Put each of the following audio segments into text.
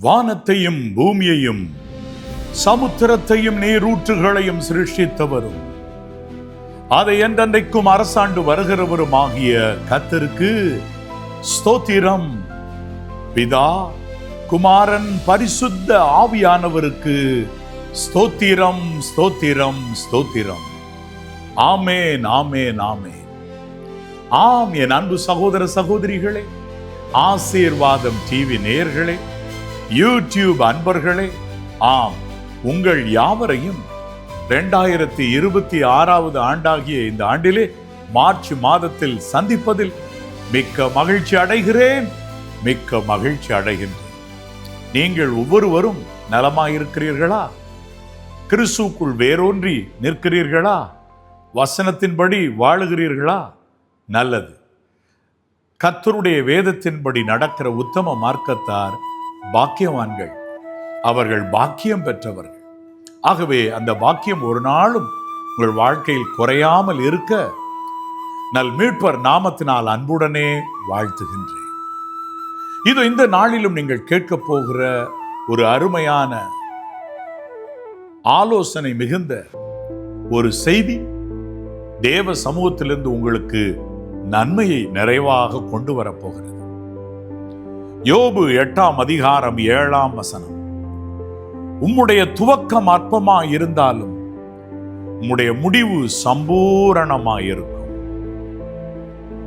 வானத்தையும் பூமியையும் சமுத்திரத்தையும் நீரூற்றுகளையும் சிருஷ்டித்தவரும் அதை என்றென்றைக்கும் அரசாண்டு வருகிறவரும் ஆகிய கர்த்தருக்கு ஸ்தோத்திரம். பிதா, குமாரன், பரிசுத்த ஆவியானவருக்கு ஸ்தோத்திரம், ஸ்தோத்திரம், ஸ்தோத்திரம். ஆமேன், ஆமேன், ஆமேன். ஆம், என் அன்பு சகோதர சகோதரிகளே, ஆசீர்வாதம் டிவி நேயர்களே, யூடியூப் அன்பர்களே, ஆம், உங்கள் யாவரையும் 2026 ஆண்டாகிய இந்த ஆண்டிலே மார்ச் மாதத்தில் சந்திப்பதில் மிக்க மகிழ்ச்சி அடைகிறேன், மிக்க மகிழ்ச்சி அடைகின்றேன். நீங்கள் ஒவ்வொருவரும் நலமாயிருக்கிறீர்களா? கிறிஸ்துவுக்குள் வேரூன்றி நிற்கிறீர்களா? வசனத்தின்படி வாழுகிறீர்களா? நல்லது. கர்த்தருடைய வேதத்தின்படி நடக்கிற உத்தம மார்க்கத்தார் பாக்கியவான்கள், அவர்கள் பாக்கியம் பெற்றவர்கள். ஆகவே அந்த பாக்கியம் ஒரு நாளும் உங்கள் வாழ்க்கையில் குறையாமல் இருக்க நல் மீட்பர் நாமத்தினால் அன்புடனே வாழ்த்துகின்றேன். இது இந்த நாளிலும் நீங்கள் கேட்க போகிற ஒரு அருமையான ஆலோசனை மிகுந்த ஒரு செய்தி தேவ சமூகத்திலிருந்து உங்களுக்கு நன்மையை நிறைவாக கொண்டு வரப்போகிறது. யோபு 8ஆம் அதிகாரம் 7ஆம் வசனம். உம்முடைய துவக்கம் அற்பமாயிருந்தாலும் உம்முடைய முடிவு சம்பூரணமாயிருக்கும்.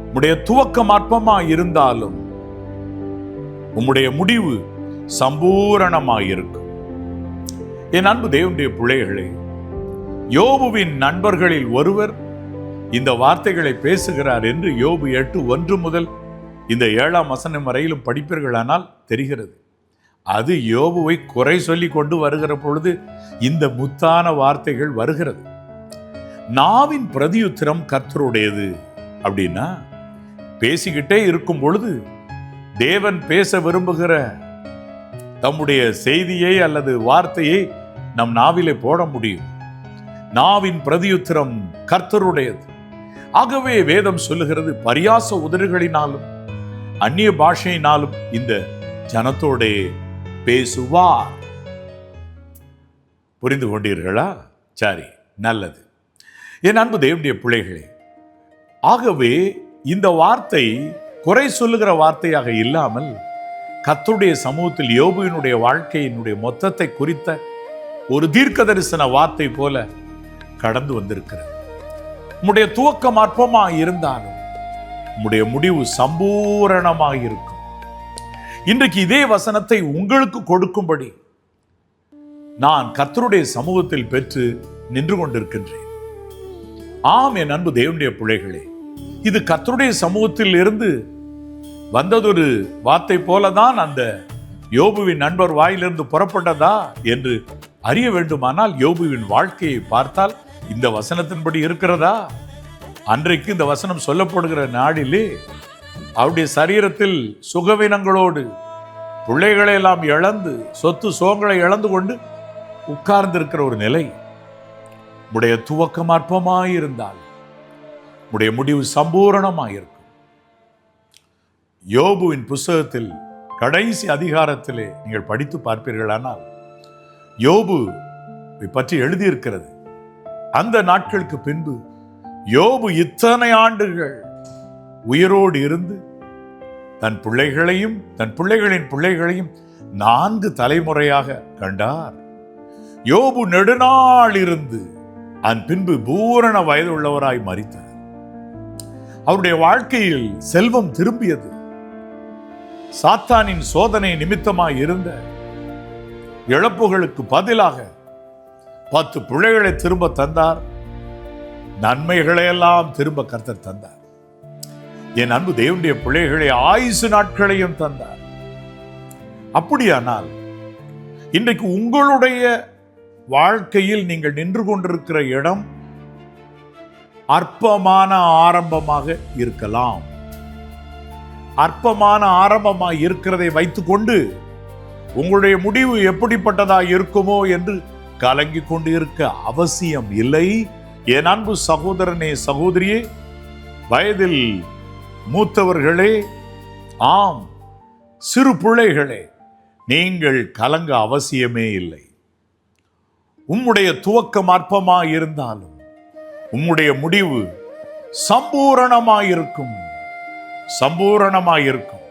உம்முடைய துவக்கம் அற்பமாயிருந்தாலும் உம்முடைய முடிவு சம்பூரணமாயிருக்கும். என் அன்பு தேவனுடைய பிள்ளைகளே, யோபுவின் நண்பர்களில் ஒருவர் இந்த வார்த்தைகளை பேசுகிறார் என்று யோபு 8:1 முதல் இந்த 7ஆம் வசனம் வரையிலும் படிப்பீர்களானால் தெரிகிறது. அது யோபுவை குறை சொல்லி கொண்டு வருகிற பொழுது இந்த முத்தான வார்த்தைகள் வருகிறது. நாவின் பிரதியுத்திரம் கர்த்தருடையது அப்படின்னா, பேசிக்கிட்டே இருக்கும் பொழுது தேவன் பேச விரும்புகிற தம்முடைய செய்தியை அல்லது வார்த்தையை நம் நாவிலே போட முடியும். நாவின் பிரதியுத்திரம் கர்த்தருடையது. ஆகவே வேதம் சொல்லுகிறது, பரியாச உதடுகளினாலும் அந்நிய பாஷையினாலும் இந்த ஜனத்தோடே பேசுவார். புரிந்து கொண்டீர்களா? சரி, நல்லது. என் அன்பு தேவனுடைய பிள்ளைகளே, ஆகவே இந்த வார்த்தை குறை சொல்லுகிற வார்த்தையாக இல்லாமல் கர்த்தருடைய சமூகத்தில் யோபுவினுடைய வாழ்க்கையினுடைய மொத்தத்தை குறித்த ஒரு தீர்க்க தரிசன வார்த்தை போல கடந்து வந்திருக்கிறது. உம்முடைய துவக்கம் அற்பமாய் இருந்தாலும் உம்முடைய முடிவு சம்பூரணமாய் இருக்கும். இன்றைக்கு இதே வசனத்தை உங்களுக்கு கொடுக்கும்படி நான் கர்த்தருடைய சமூகத்தில் பெற்று நின்று கொண்டிருக்கின்றேன். ஆம், என் அன்பு தேவனுடைய பிள்ளைகளே, இது கர்த்தருடைய சமூகத்தில் இருந்து வந்ததொரு வார்த்தை போலதான் அந்த யோபுவின் நண்பர் வாயிலிருந்து புறப்பட்டதா என்று அறிய வேண்டுமானால் யோபுவின் வாழ்க்கையை பார்த்தால் இந்த வசனத்தின்படி இருக்கிறதா? அன்றைக்கு இந்த வசனம் சொல்லப்படுகிற நாளிலே அவருடைய சரீரத்தில் சுகவீனங்களோடு பிள்ளைகளை எல்லாம் இழந்து சொத்து சோகங்களை இழந்து கொண்டு உட்கார்ந்திருக்கிற ஒரு நிலை. உடைய துவக்கம் அற்பமாயிருந்தால் உடைய முடிவு சம்பூரணமாயிருக்கும். யோபுவின் புஸ்தகத்தில் கடைசி அதிகாரத்திலே நீங்கள் படித்து பார்ப்பீர்களானால் யோபு பற்றி எழுதியிருக்கிறது. அந்த நாட்களுக்கு பின்பு யோபு இத்தனை ஆண்டுகள் உயிரோடு இருந்து தன் பிள்ளைகளையும் தன் பிள்ளைகளின் பிள்ளைகளையும் 4 தலைமுறையாக கண்டார். யோபு நெடுநாள் இருந்து அதன் பின்பு பூரண வயது உள்ளவராய் மரித்தார். அவருடைய வாழ்க்கையில் செல்வம் திரும்பியது. சாத்தானின் சோதனை நிமித்தமாய் இருந்த இழப்புகளுக்கு பதிலாக 10 பிள்ளைகளை திரும்ப தந்தார். நன்மைகளை எல்லாம் திரும்ப கர்த்தர் தந்தார். என் அன்பு தேவனுடைய பிள்ளைகளை ஆயுசு நாட்களையும் தந்தார். அப்படியானால் இன்றைக்கு உங்களுடைய வாழ்க்கையில் நீங்கள் நின்று கொண்டிருக்கிற இடம் அற்பமான ஆரம்பமாக இருக்கலாம். அற்பமான ஆரம்பமாக இருக்கிறதை வைத்துக்கொண்டு உங்களுடைய முடிவு எப்படிப்பட்டதா இருக்குமோ என்று கலங்கி கொண்டு இருக்க அவசியம் இல்லை. என் அன்பு சகோதரனே, சகோதரியே, வயதில் மூத்தவர்களே, ஆம், சிறு பிள்ளைகளே, நீங்கள் கலங்க அவசியமே இல்லை. உம்முடைய துவக்கம் அற்பமாய் இருந்தாலும் உம்முடைய முடிவு சம்பூரணமாயிருக்கும். சம்பூரணமாயிருக்கும்.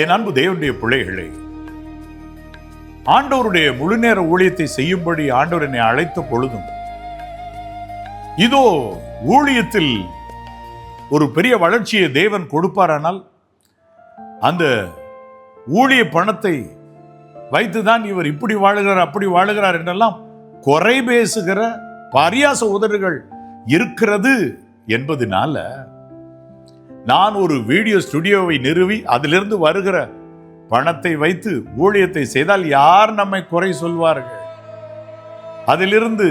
என் அன்பு தேவனுடைய பிள்ளைகளே, ஆண்டவருடைய முழுநேர ஊழியத்தை செய்யும்படி ஆண்டவர் என்னை அழைத்த பொழுதும், இதோ ஊழியத்தில் ஒரு பெரிய வளர்ச்சியை தேவன் கொடுப்பாரானால் அந்த ஊழிய பணத்தை வைத்துதான் இவர் இப்படி வாழுகிறார் அப்படி வாழுகிறார் என்றெல்லாம் குறை பேசுகிற பரியாச உதடுகள் இருக்கிறது என்பதனால நான் ஒரு வீடியோ ஸ்டுடியோவை நிறுவி அதிலிருந்து வருகிற பணத்தை வைத்து ஊழியத்தை செய்தால் யார் நம்மை குறை சொல்வார்கள்? அதிலிருந்து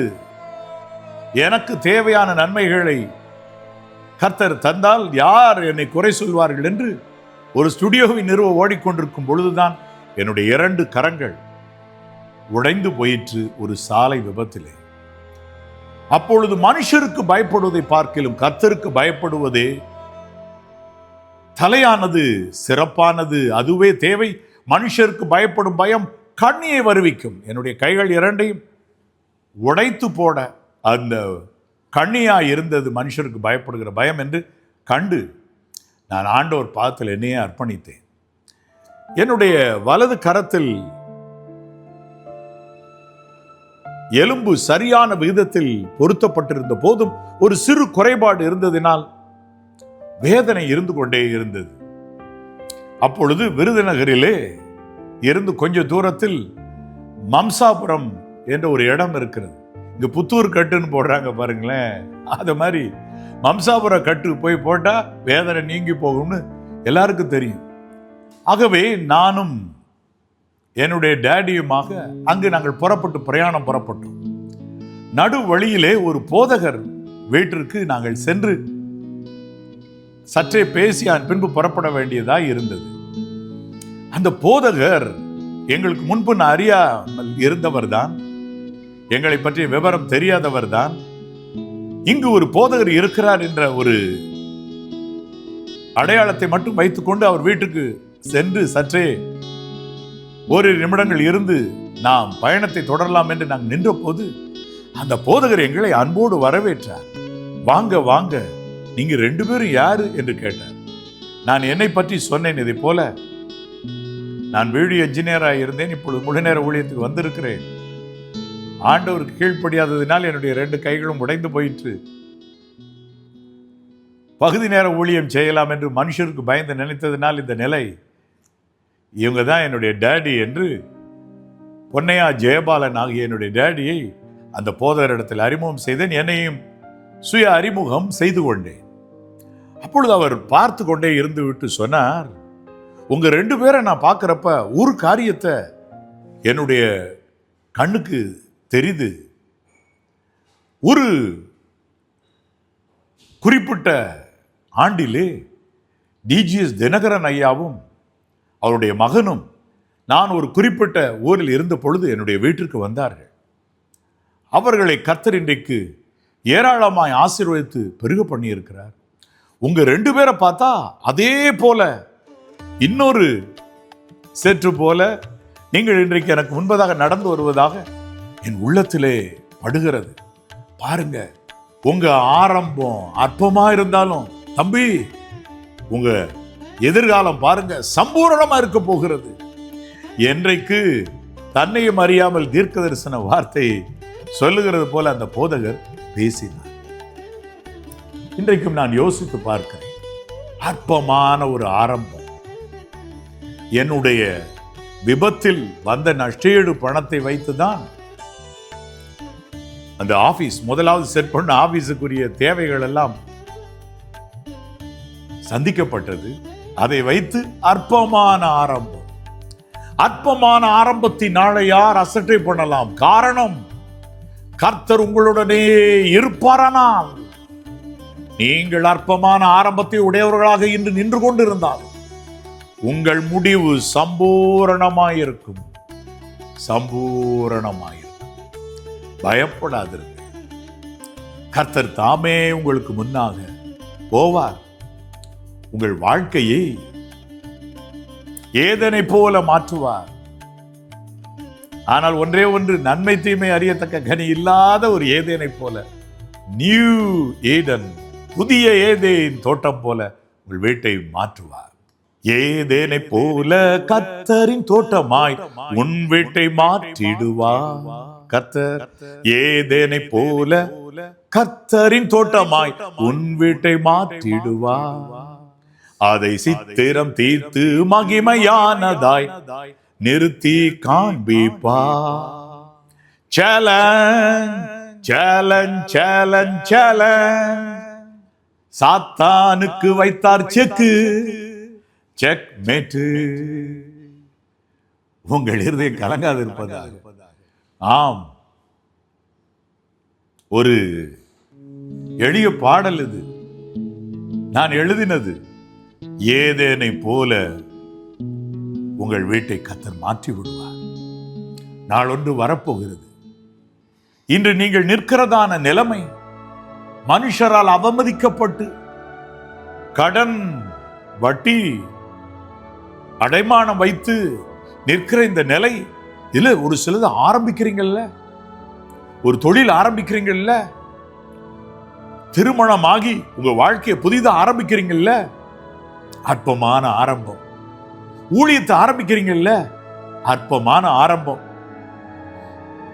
எனக்கு தேவையான நன்மைகளை கர்த்தர் தந்தால் யார் என்னை குறை சொல்வார்கள் என்று ஒரு ஸ்டுடியோவை நிறுவ ஓடிக்கொண்டிருக்கும் பொழுதுதான் என்னுடைய 2 கரங்கள் உடைந்து போயிற்று ஒரு சாலை விபத்திலே. அப்பொழுது மனுஷருக்கு பயப்படுவதை பார்க்கிலும் கர்த்தருக்கு பயப்படுவதே தலையானது, சிறப்பானது. அதுவே தேவை. மனுஷருக்கு பயப்படும் பயம் கண்ணியை வருவிக்கும். என்னுடைய கைகள் 2ஐயும் உடைத்து போட அந்த கண்ணியா இருந்தது மனுஷருக்கு பயப்படுகிற பயம் என்று கண்டு நான் ஆண்டவர் பாதத்தில் என்னையே அர்ப்பணித்தேன். என்னுடைய வலது கரத்தில் எலும்பு சரியான விகிதத்தில் பொருத்தப்பட்டிருந்த போதும் ஒரு சிறு குறைபாடு இருந்ததினால் வேதனை இருந்து கொண்டே இருந்தது. அப்பொழுது விருதுநகரிலே இருந்து கொஞ்ச தூரத்தில் மம்சாபுரம் என்ற ஒரு இடம் இருக்கிறது. இங்க புத்தூர் கட்டுன்னு போடுறாங்க பாருங்களேன், அது மாதிரி மம்சாபுர கட்டு போய் போட்டா வேதனை நீங்கி போகும்னு எல்லாருக்கும் தெரியும். ஆகவே நானும் என்னுடைய டேடியுமாக அங்கு நாங்கள் புறப்பட்டோம். நடு வழியிலே ஒரு போதகர் வீட்டிற்கு நாங்கள் சென்று சற்றே பேசி பின்பு புறப்பட வேண்டியதாய் இருந்தது. அந்த போதகர் எங்களுக்கு முன்பு அறியாமல் இருந்தவர் தான், எங்களை பற்றிய விவரம் தெரியாதவர் தான். இங்கு ஒரு போதகர் இருக்கிறார் என்ற ஒரு அடையாளத்தை மட்டும் வைத்துக்கொண்டு அவர் வீட்டுக்கு சென்று சற்றே ஒரு நிமிடங்கள் இருந்து நாம் பயணத்தை தொடரலாம் என்று நாங்கள் நின்ற போது அந்த போதகர் எங்களை அன்போடு வரவேற்றார். வாங்க வாங்க, நீங்க 2 பேரும் யாரு என்று கேட்டார். நான் என்னை பற்றி சொன்னேன். இதை போல நான் வீடியோ இன்ஜினியராக இருந்தேன், இப்பொழுது முழுநேர ஊழியத்துக்கு வந்திருக்கிறேன். ஆண்டவருக்கு கீழ்ப்படியாததினால் என்னுடைய 2 கைகளும் உடைந்து போயிற்று. பகுதி நேர ஊழியம் செய்யலாம் என்று மனுஷருக்கு பயந்து நினைத்ததினால் இந்த நிலை. இவங்க தான் என்னுடைய டேடி என்று பொன்னையா ஜெயபாலன் ஆகிய என்னுடைய டேடியை அந்த போதகரிடத்தில் அறிமுகம் செய்தேன். என்னையும் சுய அறிமுகம் செய்து கொண்டேன். அப்பொழுது அவர் பார்த்து கொண்டே இருந்து விட்டு சொன்னார், உங்க 2 பேரை நான் பார்க்கிறப்ப ஒரு காரியத்தை என்னுடைய கண்ணுக்கு தெரியுது. ஒரு குறிப்பிட்ட ஆண்டிலே டிஜிஎஸ் தினகரன் ஐயாவும் அவருடைய மகனும் நான் ஒரு குறிப்பிட்ட ஊரில் இருந்த பொழுது என்னுடைய வீட்டிற்கு வந்தார்கள். அவர்களை கர்த்தர் இன்றைக்கு ஏராளமாய் ஆசீர்வதித்து பெருக பண்ணி இருக்கிறார். உங்க 2 பேரை பார்த்தா அதே போல இன்னொரு சேற்று போல நீங்கள் இன்றைக்கு எனக்கு முன்பதாக நடந்து வருவதாக என் உள்ளத்திலே படுகிறது. பாருங்க, உங்க ஆரம்பம் அற்பமா இருந்தாலும் தம்பி, உங்க எதிர்காலம் பாருங்க சம்பூரணமா இருக்க போகிறது. என்றைக்கு தன்னையும் அறியாமல் தீர்க்க தரிசன வார்த்தை சொல்லுகிறது போல அந்த போதகர் பேசினார். இன்றைக்கும் நான் யோசித்து பார்க்கிறேன். அற்பமான ஒரு ஆரம்பம். என்னுடைய விபத்தில் வந்த நஷ்டஈடு பணத்தை வைத்துதான் அந்த ஆபீஸ் முதலாவது செட் பண்ண ஆபீஸுக்குரிய தேவைகள் எல்லாம் சந்திக்கப்பட்டது. அதை வைத்து அற்பமான ஆரம்பம். அற்பமான ஆரம்பத்தினால யார் அசட்டை பண்ணலாம்? காரணம், கர்த்தர் உங்களுடனே இருப்பாரானால் நீங்கள் அற்பமான ஆரம்பத்தை உடையவர்களாக இன்று நின்று கொண்டிருந்தால் உங்கள் முடிவு சம்பூரணமாயிருக்கும். சம்பூரணமாயிருக்கும். பயப்படாதிருங்கள். கர்த்தர் தாமே உங்களுக்கு முன்னாக போவார். உங்கள் வாழ்க்கையை ஏதனை போல மாற்றுவார். ஆனால் ஒன்றே ஒன்று, நன்மை தீமை அறியத்தக்க கனி இல்லாத ஒரு ஏதேனை போல, நியூ ஏதன், புதிய ஏதேன் தோட்டம் போல உங்கள் வீட்டை மாற்றுவார். ஏதேனை போல கர்த்தரின் தோட்டமாய் உன் வீட்டை மாற்றிடுவார். கர்த்தர் ஏதேனை போல கர்த்தரின் தோட்டமாய் உன் வீட்டை மாற்றிடுவார். அதை சித்திரம் தீர்த்து மகிமையானதாய் நிறுத்தி காண்பிப்பார். Challenge challenge challenge challenge. சாத்தானுக்கு வைத்தார் செக்கு, செக் மேட்டு. உங்கள் இருதயம் கலங்காது இருப்பதாக. ஆம், ஒரு எளிய பாடல் இது, நான் எழுதினது. ஏதேனை போல உங்கள் வீட்டை கர்த்தர் மாற்றி விடுவார். நாளொன்று வரப்போகிறது. இன்று நீங்கள் நிற்கிறதான நிலைமை, மனுஷரால் அவமதிக்கப்பட்டு கடன், வட்டி, அடைமானம் வைத்து நிற்கிற இந்த நிலை, இல்ல ஒரு சிலது ஆரம்பிக்கிறீங்கல்ல, ஒரு தொழில் ஆரம்பிக்கிறீங்கல்ல, திருமணமாகி உங்க வாழ்க்கையை புதிதாக ஆரம்பிக்கிறீங்கல்ல, அற்பமான ஆரம்பம். ஊழியத்தை ஆரம்பிக்கிறீங்கல்ல, அற்பமான ஆரம்பம்,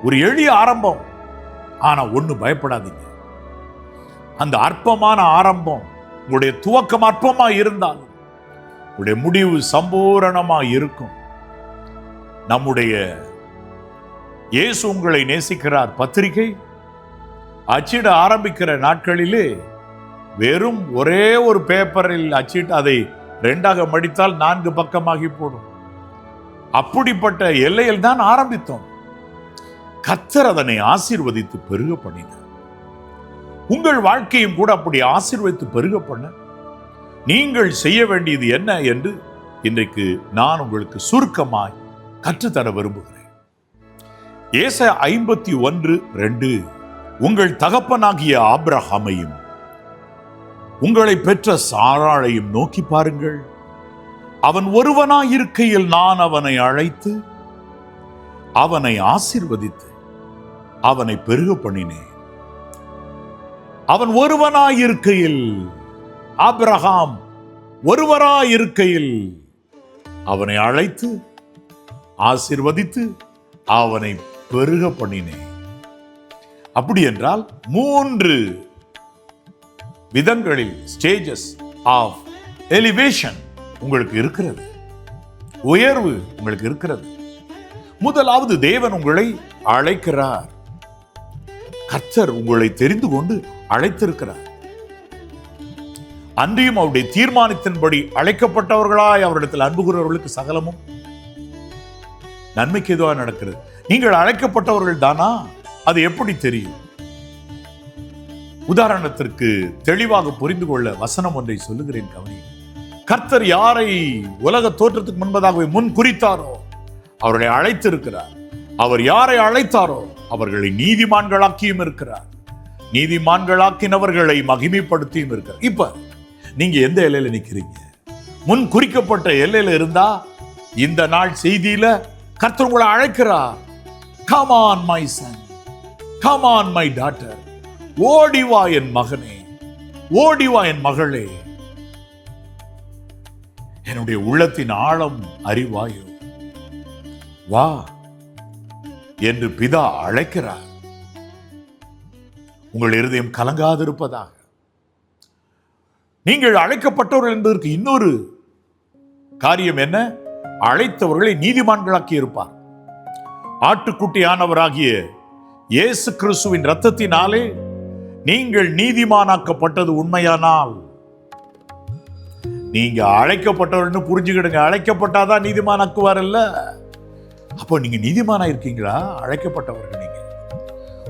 ஒரு எளிய ஆரம்பம். ஆனா ஒண்ணு, பயப்படாதீங்க. அந்த அற்பமான ஆரம்பம், உங்களுடைய துவக்கம் அற்பமா இருந்தால் உங்களுடைய முடிவு சம்பூரணமா இருக்கும். நம்முடைய இயேசு உங்களை நேசிக்கிறார் பத்திரிகை அச்சிட ஆரம்பிக்கிற நாட்களிலே வெறும் ஒரே ஒரு பேப்பரில் அச்சிட்டு அதை 2ஆக மடித்தால் 4 பக்கமாகி போடும். அப்படிப்பட்ட எல்லையில் தான் ஆரம்பித்தோம். கர்த்தர் அதனை ஆசீர்வதித்து பெருக பண்ணினார். உங்கள் வாழ்க்கையும் கூட அப்படி ஆசீர்வதித்து பெருக பண்ண நீங்கள் செய்ய வேண்டியது என்ன என்று இன்றைக்கு நான் உங்களுக்கு சுருக்கமாய் கற்றுத்தர விரும்புகிறேன். ஏசாயா 51:2. உங்கள் தகப்பனாகிய ஆபிரகாமையும் உங்களை பெற்ற சாராளையும் நோக்கி பாருங்கள். அவன் ஒருவனாயிருக்கையில் நான் அவனை அழைத்து அவனை ஆசீர்வதித்து அவனை பெருக பண்ணினேன். அவன் ஒருவனாயிருக்கையில், ஆபிரகாம் ஒருவராயிருக்கையில் அவனை அழைத்து ஆசீர்வதித்து அவனை பெருக பண்ணினேன். அப்படி என்றால் 3 விதங்களில் ஸ்டேஜஸ் ஆஃப் எலிவேஷன் உங்களுக்கு இருக்கிறது, உயர்வு உங்களுக்கு இருக்கிறது. முதலாவது, தேவன் உங்களை அழைக்கிறார். கர்த்தர் உங்களை தெரிந்து கொண்டு அழைத்திருக்கிறார். அன்றியும் அவருடைய தீர்மானத்தின்படி அழைக்கப்பட்டவர்களாய் அவரிடத்தில் அன்பு கூறுவர்களுக்கு சகலமும் நன்மைக்கு எதுவாக நடக்கிறது. நீங்கள் அழைக்கப்பட்டவர்கள் தானா? அது எப்படி தெரியும்? உதாரணத்திற்கு தெளிவாக புரிந்து கொள்ள வசனம் ஒன்றை சொல்லுகிறேன், கவனி. கர்த்தர் யாரை உலக தோற்றத்துக்கு முன்பதாகவே முன் குறித்தாரோ அவர்களை அழைத்திருக்கிறார். அவர் யாரை அழைத்தாரோ அவர்களை நீதிமான்களாக்கியும் இருக்கிறார். நீதிமான்களாக்கினவர்களை மகிமைப்படுத்தியும் இருக்கிறார். இப்ப நீங்க எந்த எல்லையில நிக்கிறீங்க? முன் குறிக்கப்பட்ட எல்லையில இருந்தா இந்த நாள் செய்தியில கர்த்தர் உங்களை அழைக்கிறார். Come on my son, come on my daughter, ஓடிவா என் மகனே, ஓடிவா என் மகளே, என்னுடைய உள்ளத்தின் ஆழம் அறிவாயோ, வா என்று பிதா அழைக்கிறார். உங்கள் இருதயம் கலங்காதிருப்பதாக. நீங்கள் அழைக்கப்பட்டவர்கள் என்பதற்கு இன்னொரு காரியம் என்ன? அழைத்தவர்களை நீதிமான்களாக்கி இருப்பார். ஆட்டுக்குட்டியானவராகிய இயேசு கிறிஸ்துவின் இரத்தத்தினாலே நீங்கள் நீதிமானாக்கப்பட்டது உண்மையானால், நீங்க அழைக்கப்பட்டவர்னு புரிஞ்சுக்கிடுங்க. அழைக்கப்பட்டாதான் நீதிமானாக்குவார் இல்ல. அப்போ நீங்க நீதிமானா இருக்கீங்களா? அழைக்கப்பட்டவர்கள் நீங்க.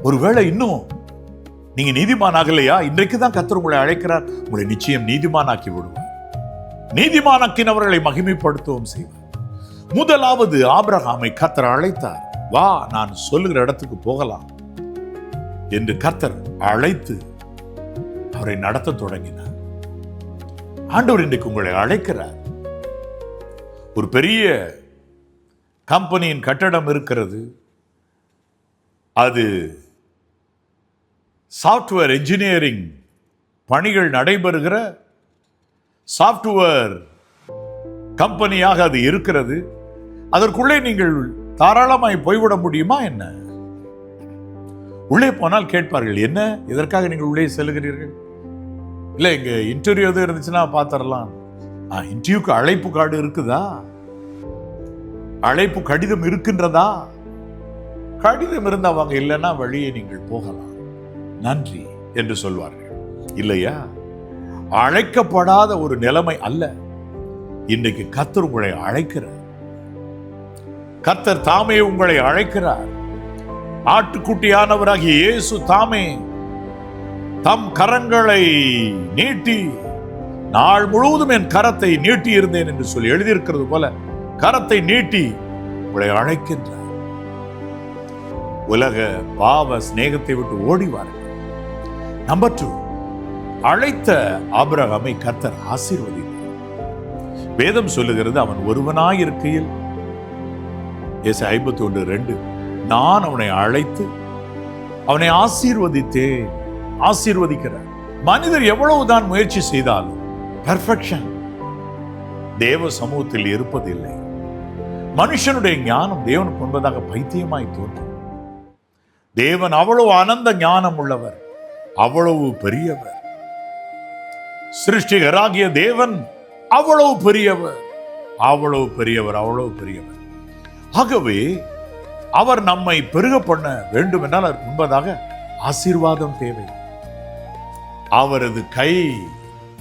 ஒருவேளை இன்னும் நீங்க நீதிமானாகலையா? இன்றைக்கு தான் கர்த்தர் உங்களை அழைக்கிறார். உங்களை நிச்சயம் நீதிமானாக்கி விடுவார். நீதிமானாக்கினவர்களை மகிமைப்படுத்தவும் செய்வார். முதலாவது, ஆபிரகாமை கர்த்தர் அழைத்தார். வா, நான் சொல்லுகிற இடத்துக்கு போகலாம் என்று கர்த்தர் அழைத்து அவரை நடத்த தொடங்கினார். ஆண்டவர் இன்றைக்கு உங்களை அழைக்கிறார். ஒரு பெரிய கம்பெனியின் கட்டடம் இருக்கிறது. அது சாஃப்ட்வேர் இன்ஜினியரிங் பணிகள் நடைபெறுகிற சாஃப்ட்வேர் கம்பெனியாக அது இருக்கிறது. அதற்குள்ளே நீங்கள் தாராளமாய் போய்விட முடியுமா என்ன? உள்ளே போனால் கேட்பார்கள், என்ன, எதற்காக நீங்கள் உள்ளே செல்கிறீர்கள்? இல்லை, இங்க இன்டர்வியூ எதுவும் இருந்துச்சுன்னா பார்த்துடலாம். இன்டர்வியூக்கு அழைப்பு கார்டு இருக்குதா? அழைப்பு கடிதம் இருக்கின்றதா? கடிதம் இருந்தா வாங்க, இல்லைன்னா வழியே நீங்கள் போகலாம், நன்றி என்று சொல்வார்கள். இல்லையா? அழைக்கப்படாத ஒரு நிலைமை அல்ல. இன்றைக்கு கர்த்தர் உங்களை அழைக்கிறார். கர்த்தர் தாமே உங்களை அழைக்கிறார். ஆட்டுக்குட்டியானவராகிய இயேசு தாமே தம் கரங்களை நீட்டி, நாள் முழுவதும் என் கரத்தை நீட்டி இருந்தேன் என்று சொல்லி எழுதியிருக்கிறது போல கரத்தை நீட்டி உங்களை அழைக்கின்றார். உலக பாவ சிநேகத்தை விட்டு ஓடிவார்கள். நம்பர் 2, அழைத்த ஆபிரகாமை கர்த்தர் ஆசீர்வதித்தார். வேதம் சொல்லுகிறது, அவன் ஒருவனாயிருக்கையில், ஏசாயா 51:2, நான் அவனை அழைத்து அவனை ஆசீர்வதித்தேன். ஆசீர்வதிக்கிறார். மனிதர் எவ்வளவுதான் முயற்சி செய்தாலும் பெர்ஃபெக்ஷன் தேவ சமூகத்தில் இருப்பதில்லை. மனுஷனுடைய ஞானம் தேவனுக்கு முன்பதாக பைத்தியமாய் தோன்றும். தேவன் அவ்வளவு அனந்த ஞானம் உள்ளவர், அவ்வளவு பெரியவர். சிருஷ்டிகராகிய தேவன் அவ்வளவு பெரியவர், அவ்வளவு பெரியவர், அவ்வளவு பெரியவர். ஆகவே அவர் நம்மை பெருக பண்ண வேண்டும் என்றால் அதற்கு முன்பதாக ஆசீர்வாதம் தேவை. அவரது கை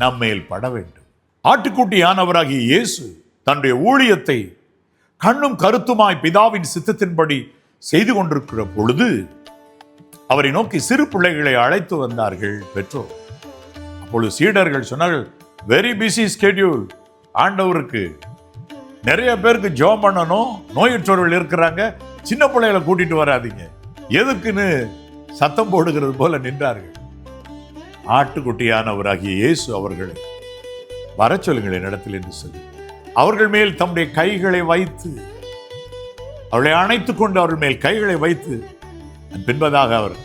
நம்மேல் பட வேண்டும். ஆட்டுக்குட்டியானவராகிய இயேசு தன்னுடைய ஊழியத்தை கண்ணும் கருத்துமாய் பிதாவின் சித்தத்தின்படி செய்து கொண்டிருக்கிற பொழுது அவரை நோக்கி சிறு பிள்ளைகளை அழைத்து வந்தார்கள் பெற்றோர். அப்பொழுது சீடர்கள் சொன்னார்கள், வெரி பிஸி ஸ்கெட்யூல், ஆண்டவருக்கு நிறைய பேருக்கு ஜெபம் பண்ணணும், நோயுற்றவர்கள் இருக்கிறாங்க, சின்ன பிள்ளைகளை கூட்டிட்டு வராதீங்க, எதுக்குன்னு சத்தம் போடுகிறது போல நின்றார்கள். ஆட்டுக்குட்டியானவராகிய இயேசு அவர்களை வர சொல்லுங்கள் என்னிடத்தில் என்று சொல்லி அவர்கள் மேல் தம்முடைய கைகளை வைத்து, அவர்களை அணைத்துக் கொண்டு அவர்கள் மேல் கைகளை வைத்து பின்பதாக அவர்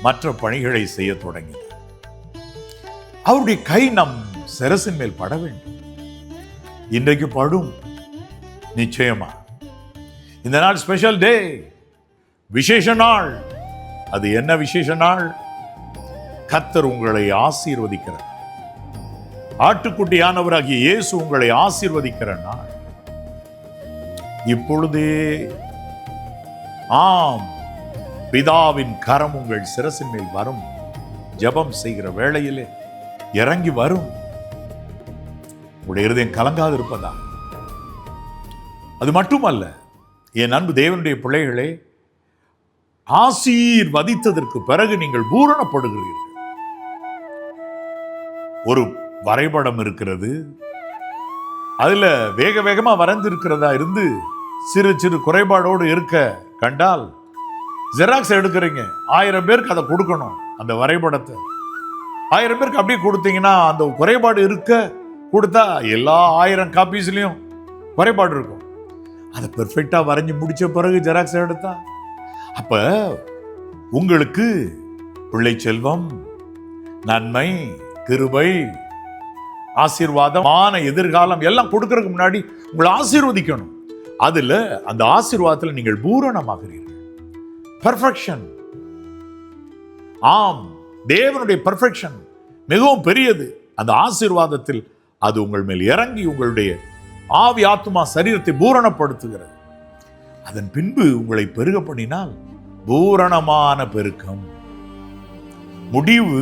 மற்ற பணிகளை செய்ய தொடங்கினார். அவருடைய கை நம் சிரசின் மேல் பட வேண்டும். இன்றைக்கு படும், நிச்சயமா. இந்த நாள் ஸ்பெஷல் டே, விசேஷ நாள். அது என்ன விசேஷ நாள்? கர்த்தர் உங்களை ஆசீர்வதிக்கிறார். ஆட்டுக்குட்டியானவராகிய இயேசு உங்களை ஆசீர்வதிக்கிற நாள் இப்பொழுதே. ஆம், பிதாவின் கரம் உங்கள் சிரசின் மேல் வரும். ஜெபம் செய்கிற வேளையிலே இறங்கி வரும். உங்களுடைய இருதயம் கலங்காது இருப்பதா? அது மட்டுமல்ல, என் அன்பு தேவனுடைய பிள்ளைகளே, ஆசீர்வதித்ததற்கு பிறகு நீங்கள் பூரணப்படுகிறீர்கள். ஒரு வரைபடம் இருக்கிறது, அதுல வேக வேகமா வரைந்திருக்கிறதா இருந்து சிறு சிறு குறைபாடோடு இருக்க கண்டால் ஜெராக்ஸ் எடுக்கிறீங்க. 1000 பேருக்கு அதை கொடுக்கணும். அந்த வரைபடத்தை 1000 பேருக்கு அப்படியே கொடுத்தீங்கன்னா அந்த குறைபாடு இருக்க கொடுத்தா எல்லா 1000 காப்பீஸ்லயும் குறைபாடு இருக்கும். அதை பெர்ஃபெக்டா வரைஞ்சி முடிச்ச பிறகு ஜெராக்ஸ் எடுத்தா, அப்ப உங்களுக்கு பிள்ளை செல்வம், நன்மை, கிருபை, ஆசீர்வாதமான எதிர்காலம் எல்லாம் கொடுக்கறதுக்கு முன்னாடி உங்களை ஆசீர்வதிக்கணும். அதுல அந்த ஆசீர்வாதத்தில் நீங்கள் பூரணமாகிறீர்கள். பெர்ஃபெக்ஷன். ஆம், தேவனுடைய பெர்ஃபெக்ஷன் மிகவும் பெரியது. அந்த ஆசீர்வாதத்தில் அது உங்கள் மேல் இறங்கி உங்களுடைய ஆவி, ஆத்துமா, சரீரத்தை பூரணப்படுத்துகிறது. அதன் பின்பு உங்களை பெருக பண்ணினால் பூரணமான பெருக்கம். முடிவு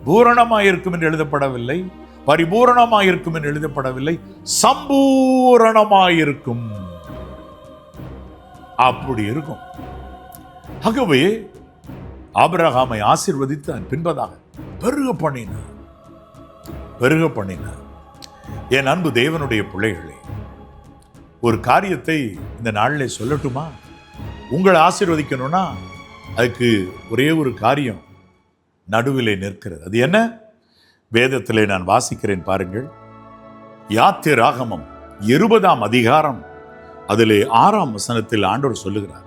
பூரணமாயிருக்கும் என்று எழுதப்படவில்லை, பரிபூரணமாயிருக்கும் என்று எழுதப்படவில்லை, சம்பூரணமாயிருக்கும். அப்படி இருக்கும். ஆகவே ஆபிரகாமை ஆசீர்வதித்து அதன் பின்பதாக பெருக பண்ணினார். பெருக பண்ணினார். என் அன்பு தேவனுடைய பிள்ளைகளே, ஒரு காரியத்தை இந்த நாளிலே சொல்லட்டுமா? உங்களை ஆசீர்வதிக்கணும்னா அதுக்கு ஒரே ஒரு காரியம் நடுவிலே நிற்கிறது. அது என்ன? வேதத்திலே நான் வாசிக்கிறேன் பாருங்கள். யாத்திராகமம் 20ஆம் அதிகாரம் அதிலே 6ஆம் வசனத்தில் ஆண்டவர் சொல்லுகிறார்,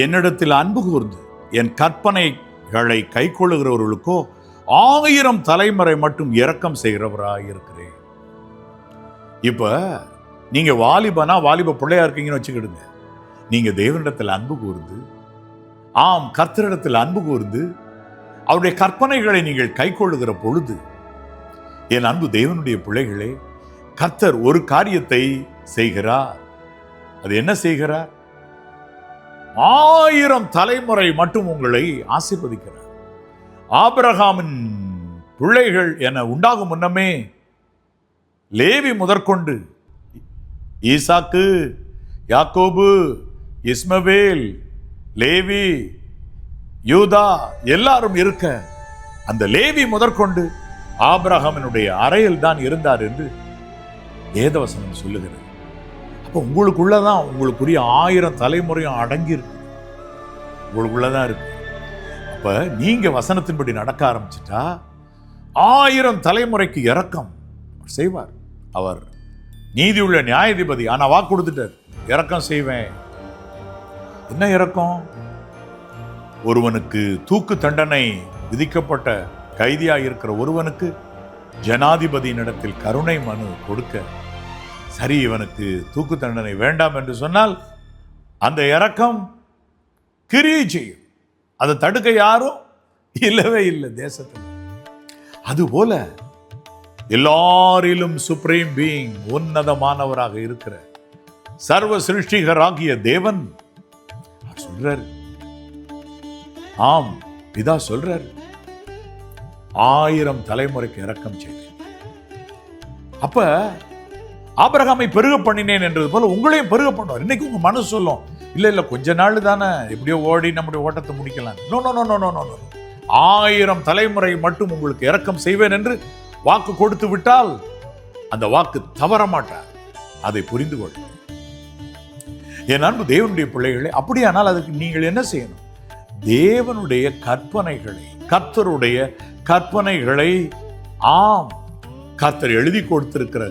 என்னிடத்தில் அன்பு கூர்ந்து என் கற்பனைகளை கைக்கொள்ளுகிறவர்களுக்கோ 1000 தலைமுறை மட்டும் இரக்கம் செய்கிறவராய் இருக்கிறேன். இப்ப நீங்க வாலிப பிள்ளையா இருக்கீங்கன்னு வச்சுக்கிடுங்க. நீங்க தேவனிடத்தில் அன்பு கூர்ந்து, கர்த்தரிடத்தில் அன்பு கூர்ந்து அவருடைய கற்பனைகளை நீங்கள் கைக்கொள்ளுகிற பொழுது, என் அன்பு தேவனுடைய பிள்ளைகளே, கர்த்தர் ஒரு காரியத்தை செய்கிறார். அது என்ன செய்கிறார்? 1000 தலைமுறை மட்டும் உங்களை ஆசீர்வதிக்கிறார். ஆபிரகாமின் பிள்ளைகள் என உண்டாகும் முன்னமே லேவி முதற்கொண்டு ஈசாக்கு, யாக்கோபு, இஸ்மவேல், லேவி, யூதா எல்லாரும் இருக்க அந்த லேவி முதற்கொண்டு ஆபிரகாமினுடைய அறையில் தான் இருந்தார் என்று வேதவசனம் சொல்லுகிறது. அப்ப உங்களுக்குள்ளதான் உங்களுக்குரிய 1000 தலைமுறையும் அடங்கி இருக்கு, உங்களுக்குள்ளதான் இருக்கு. அப்ப நீங்க வசனத்தின்படி நடக்க ஆரம்பிச்சுட்டா 1000 தலைமுறைக்கு இரக்கம் செய்வார். அவர் நீதி உள்ள நியாயாதிபதி. ஆனா வாக்கு கொடுத்துட்டார், இரக்கம் செய்வேன். என்ன இரக்கம்? ஒருவனுக்கு தூக்கு தண்டனை விதிக்கப்பட்ட கைதியாக இருக்கிற ஒருவனுக்கு ஜனாதிபதியினிடத்தில் கருணை மனு கொடுக்க, சரி இவனுக்கு தூக்கு தண்டனை வேண்டாம் என்று சொன்னால் அந்த இரக்கம் கிரியை செய்யும். அதை தடுக்க யாரும் இல்லவே இல்லை தேசத்தில். அதுபோல எல்லாரிலும் சுப்ரீம் பீயிங், உன்னதமானவராக இருக்கிற சர்வ சிருஷ்டிகராகிய தேவன் சொல்றாரு, பிதா சொல்றாரு, 1000 தலைமுறைக்கு இரக்கம் செய்தேன். அப்ப ஆபிரகாமை பெருக பண்ணினேன் என்றது போல உங்களையும் பெருக பண்ணுவார். இன்னைக்கு உங்க மனசு சொல்லும், இல்ல கொஞ்ச நாள் தானே, எப்படியோ ஓடி நம்முடைய ஓட்டத்தை முடிக்கலாம். No no no no no no 1000 தலைமுறை மட்டும் உங்களுக்கு இரக்கம் செய்வேன் என்று வாக்கு கொடுத்து விட்டால் அந்த வாக்கு தவற மாட்டார். அதை புரிந்து கொள் என் அன்பு தேவனுடைய பிள்ளைகளை. அப்படியானால் அதுக்கு நீங்கள் என்ன செய்யணும்? தேவனுடைய கற்பனைகளை, கர்த்தருடைய கற்பனைகளை, கர்த்தர் எழுதி கொடுத்திருக்கிற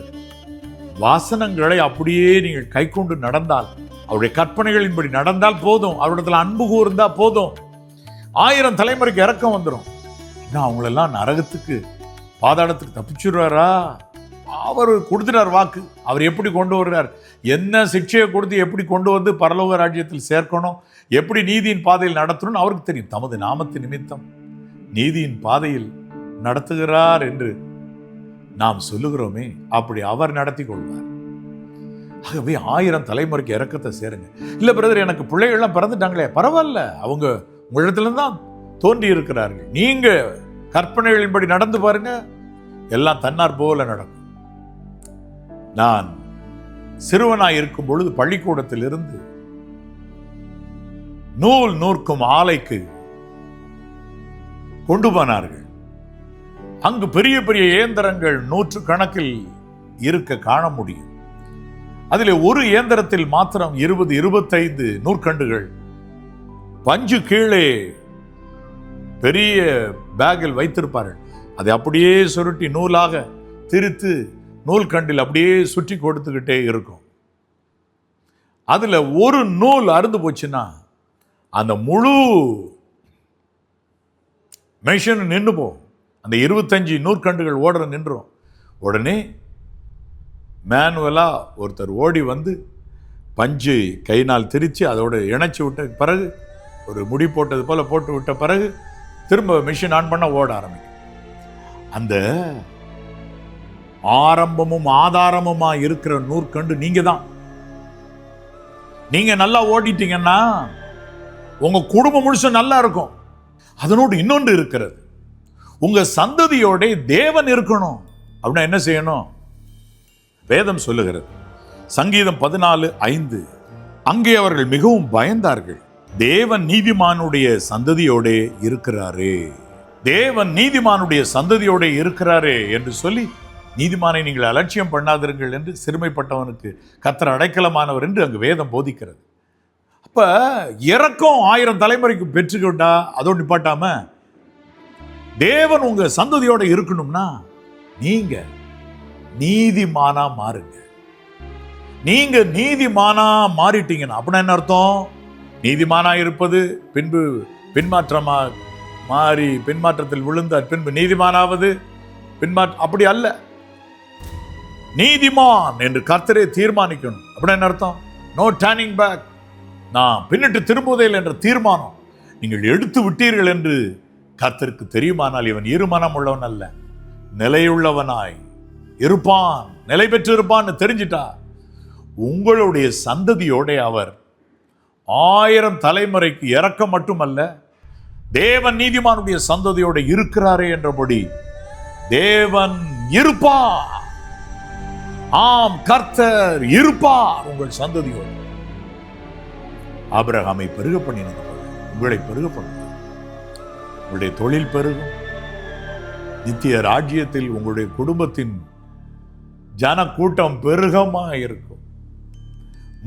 வாசனங்களை அப்படியே நீங்கள் கை கொண்டு நடந்தால், அவருடைய கற்பனைகளின்படி நடந்தால் போதும். அவரிடத்துல அன்பு கூர்ந்தா போதும். 1000 தலைமுறைக்கு இரக்கம் வந்துடும். அவங்களெல்லாம் நரகத்துக்கு, பாதாளத்துக்கு தப்பிச்சுடுவாரா? அவர் கொடுத்துட்டார் வாக்கு. அவர் எப்படி கொண்டு வருகிறார், என்ன சிக்ஷையை கொடுத்து எப்படி கொண்டு வந்து பரலோக ராஜ்யத்தில் சேர்க்கணும், எப்படி நீதியின் பாதையில் நடத்தணும்னு அவருக்கு தெரியும். தமது நாமத்தின் நிமித்தம் நீதியின் பாதையில் நடத்துகிறார் என்று நாம் சொல்லுகிறோமே, அப்படி அவர் நடத்தி கொள்வார். ஆகவே 1000 தலைமுறைக்கு இரக்கத்தை சேருங்க. இல்ல பிரதர், எனக்கு பிள்ளைகள்லாம் பிறந்துட்டாங்களே, பரவாயில்ல, அவங்க உங்களிடத்துல தான் தோன்றி இருக்கிறார்கள். நீங்க கற்பனைகளின்படி நடந்து பாருங்க, எல்லாம் தன்னார் போல நடக்கும். நான் சிறுவனாய் இருக்கும் பொழுது பள்ளிக்கூடத்தில் இருந்து நூல் நூற்கும் ஆலைக்கு கொண்டு போனார்கள். அங்கு பெரிய பெரிய இயந்திரங்கள் 100 கணக்கில் இருக்க காண முடியும். அதில் ஒரு இயந்திரத்தில் மாத்திரம் 20-25 நூற்கண்டுகள் பஞ்சு கீழே பெரிய பேக்கில் வைத்திருப்பார்கள். அதை அப்படியே சுருட்டி நூலாக திரித்து நூல்கண்டில் அப்படியே சுற்றி கொடுத்துக்கிட்டே இருக்கும். அதுல ஒரு நூல் அறுந்து போச்சுன்னா அந்த முழு மெஷின் நின்று போகும். அந்த 25 நூற்கண்டுகள் ஓடுற நின்றும். உடனே மேனுவலா ஒருத்தர் ஓடி வந்து பஞ்சு கையினால் திரிச்சு அதோடு இணைச்சி விட்ட பிறகு, ஒரு முடி போட்டது போல போட்டு விட்ட பிறகு திரும்ப மிஷின் ஆன் பண்ண ஓட ஆரம்பிக்கும். அந்த ஆரம்பமும் ஆதாரமுமா இருக்கிற நூற்கண்டு நீங்க தான். நீங்க நல்லா ஓடிட்டீங்கன்னா உங்க குடும்பம் முழுசும் நல்லா இருக்கும். அதனோடு இன்னொன்று இருக்கிறது, உங்க சந்ததியோட தேவன் இருக்கணும். அப்படின்னா என்ன செய்யணும்? வேதம் சொல்லுகிறது, சங்கீதம் 14:5, அங்கே அவர்கள் மிகவும் பயந்தார்கள், தேவன் நீதிமானுடைய சந்ததியோட இருக்கிறாரே, தேவன் நீதிமானுடைய சந்ததியோட இருக்கிறாரே என்று சொல்லி, நீதிமானை நீங்கள் அலட்சியம் பண்ணாதிருங்கள் என்று சிறுமைப்பட்டவனுக்கு கர்த்தர் அடைக்கலமானவர் என்று அங்கு வேதம் போதிக்கிறது. அப்ப இரக்கம் 1000 தலைமுறைக்கு பெற்றுக்கொண்டா அதோடு நிப்பாட்டாம தேவன் உங்க சந்ததியோட இருக்கணும்னா நீங்க நீதிமானா மாறுங்க. நீங்க நீதிமானா மாறிட்டீங்கன்னா அப்படின்னா என்ன அர்த்தம்? நீதிமானா இருப்பது பின்பு பின்மாற்றமா மாறி பின்மாற்றத்தில் விழுந்தார் பின்பு நீதிமானாவது அப்படி அல்ல. நீதிமான் என்று கர்த்தரே தீர்மானிக்கணும். அப்படின்னா என்ன அர்த்தம்? No turning back. நான் பின்னிட்டு திரும்புவதில்லை என்ற தீர்மானம் நீங்கள் எடுத்து விட்டீர்கள் என்று கர்த்தருக்கு தெரியுமானால் இவன் இருமனம் உள்ளவன் அல்ல, நிலையுள்ளவனாய் இருப்பான், நிலை பெற்று இருப்பான்னு தெரிஞ்சிட்டா உங்களுடைய சந்ததியோட அவர் 1000 தலைமுறைக்கு இறக்க மட்டுமல்ல, தேவன் நீதிமானுடைய சந்ததியோட இருக்கிறாரே என்றபடி தேவன் இருப்பார். ஆம், கர்த்தர் இருப்பார் உங்கள் சந்ததியோடு. ஆபிரகாமை பெருக பண்ணினது போல உங்களை பெருக பண்ணுவார். உங்களுடைய தொழில் பெருகும். நித்திய ராஜ்யத்தில் உங்களுடைய குடும்பத்தின் ஜன கூட்டம் பெருகமாயிருக்கும்.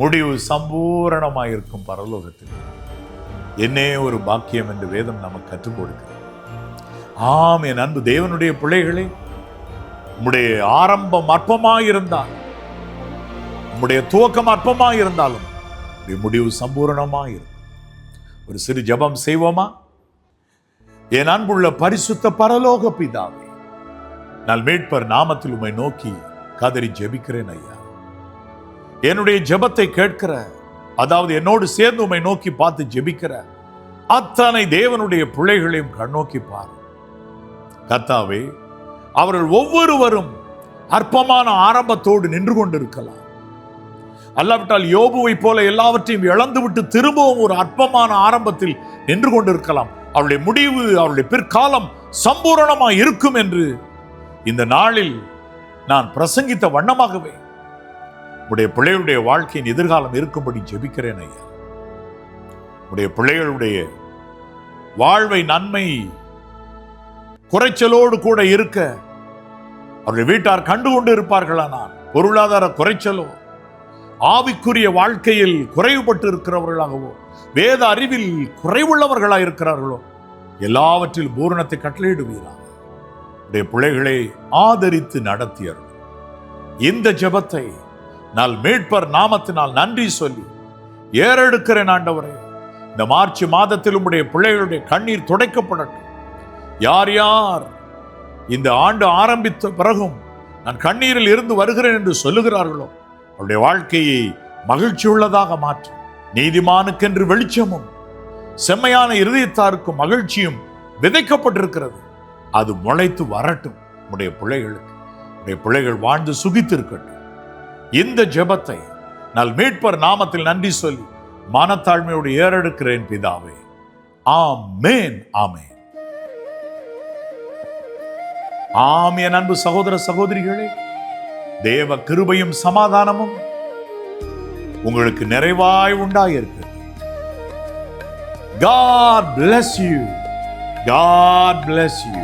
முடிவு சம்பூரணமாயிருக்கும் பரலோகத்தில். என்னே ஒரு பாக்கியம் என்று வேதம் நமக்கு கற்றுக் கொடுக்கிறது. ஆம், என் அன்பு தேவனுடைய பிள்ளைகளே, உம்முடைய ஆரம்பம் அற்பமாயிருந்தால், உம்முடைய துவக்கம் அற்பமாயிருந்தாலும் முடிவு சம்பூரணமாயிருக்கும். ஒரு சிறு ஜெபம் செய்வோமா? என் அன்புள்ள பரிசுத்த பரலோக பிதாவே, நான் மீட்பர் நாமத்தில் உம்மை நோக்கி கதறி ஜெபிக்கிறேன் ஐயா. என்னுடைய ஜெபத்தை கேட்கிற, அதாவது என்னோடு சேர்ந்து உம்மை நோக்கி பார்த்து ஜெபிக்கிற அத்தனை தேவனுடைய பிள்ளைகளையும் கண்ணோக்கி பார் கர்த்தாவே. அவர்கள் ஒவ்வொருவரும் அற்பமான ஆரம்பத்தோடு நின்று கொண்டிருக்கலாம். அல்லாவிட்டால் யோபுவை போல எல்லாவற்றையும் இழந்துவிட்டு திரும்பவும் ஒரு அற்பமான ஆரம்பத்தில் நின்று கொண்டிருக்கலாம். அவருடைய முடிவு, அவருடைய பிற்காலம் சம்பூரணமாக இருக்கும் என்று இந்த நாளில் நான் பிரசங்கித்த வண்ணமாகவே உடைய பிள்ளைகளுடைய வாழ்க்கையின் எதிர்காலம் இருக்கும்படி ஜெபிக்கிறேன் ஐயா. உடைய பிள்ளைகளுடைய வாழ்வை நன்மை குறைச்சலோடு கூட இருக்க அவருடைய வீட்டார் கண்டுகொண்டு இருப்பார்களானால், பொருளாதார குறைச்சலோ, ஆவிக்குரிய வாழ்க்கையில் குறைவுபட்டு இருக்கிறவர்களாகவோ, வேத அறிவில் குறைவுள்ளவர்களாக இருக்கிறார்களோ, எல்லாவற்றில் பூரணத்தை கட்டளையிடுவீராக. உடைய பிள்ளைகளை ஆதரித்து நடத்தியர்கள். இந்த ஜெபத்தை நான் மீட்பர் நாமத்தினால் நன்றி சொல்லி ஏறெடுக்கிறேன் ஆண்டவரே. இந்த மார்ச் மாதத்தில் உம்முடைய பிள்ளைகளுடைய கண்ணீர் துடைக்கப்படட்டும். யார் யார் இந்த ஆண்டு ஆரம்பித்த பிறகும் நான் கண்ணீரில் இருந்து வருகிறேன் என்று சொல்லுகிறார்களோ, அவருடைய வாழ்க்கையை மகிழ்ச்சி உள்ளதாக மாற்றும். நீதிமானுக்கென்று வெளிச்சமும் செம்மையான இருதயத்தாருக்கும் மகிழ்ச்சியும் விதைக்கப்பட்டிருக்கிறது. அது முளைத்து வரட்டும். உடைய பிள்ளைகளுக்கு, உடைய பிள்ளைகள் வாழ்ந்து சுகித்திருக்கட்டும். இந்த ஜெபத்தை நான் மீட்பர் நாமத்தில் நன்றி சொல்லி மனத்தாழ்மையோடு ஏறெடுக்கிறேன் பிதாவே. ஆமென், ஆமென். ஆம், என் அன்பு சகோதர சகோதரிகளே, தேவ கிருபையும் சமாதானமும் உங்களுக்கு நிறைவாய் உண்டாயிருக்கு. God bless you. God bless you.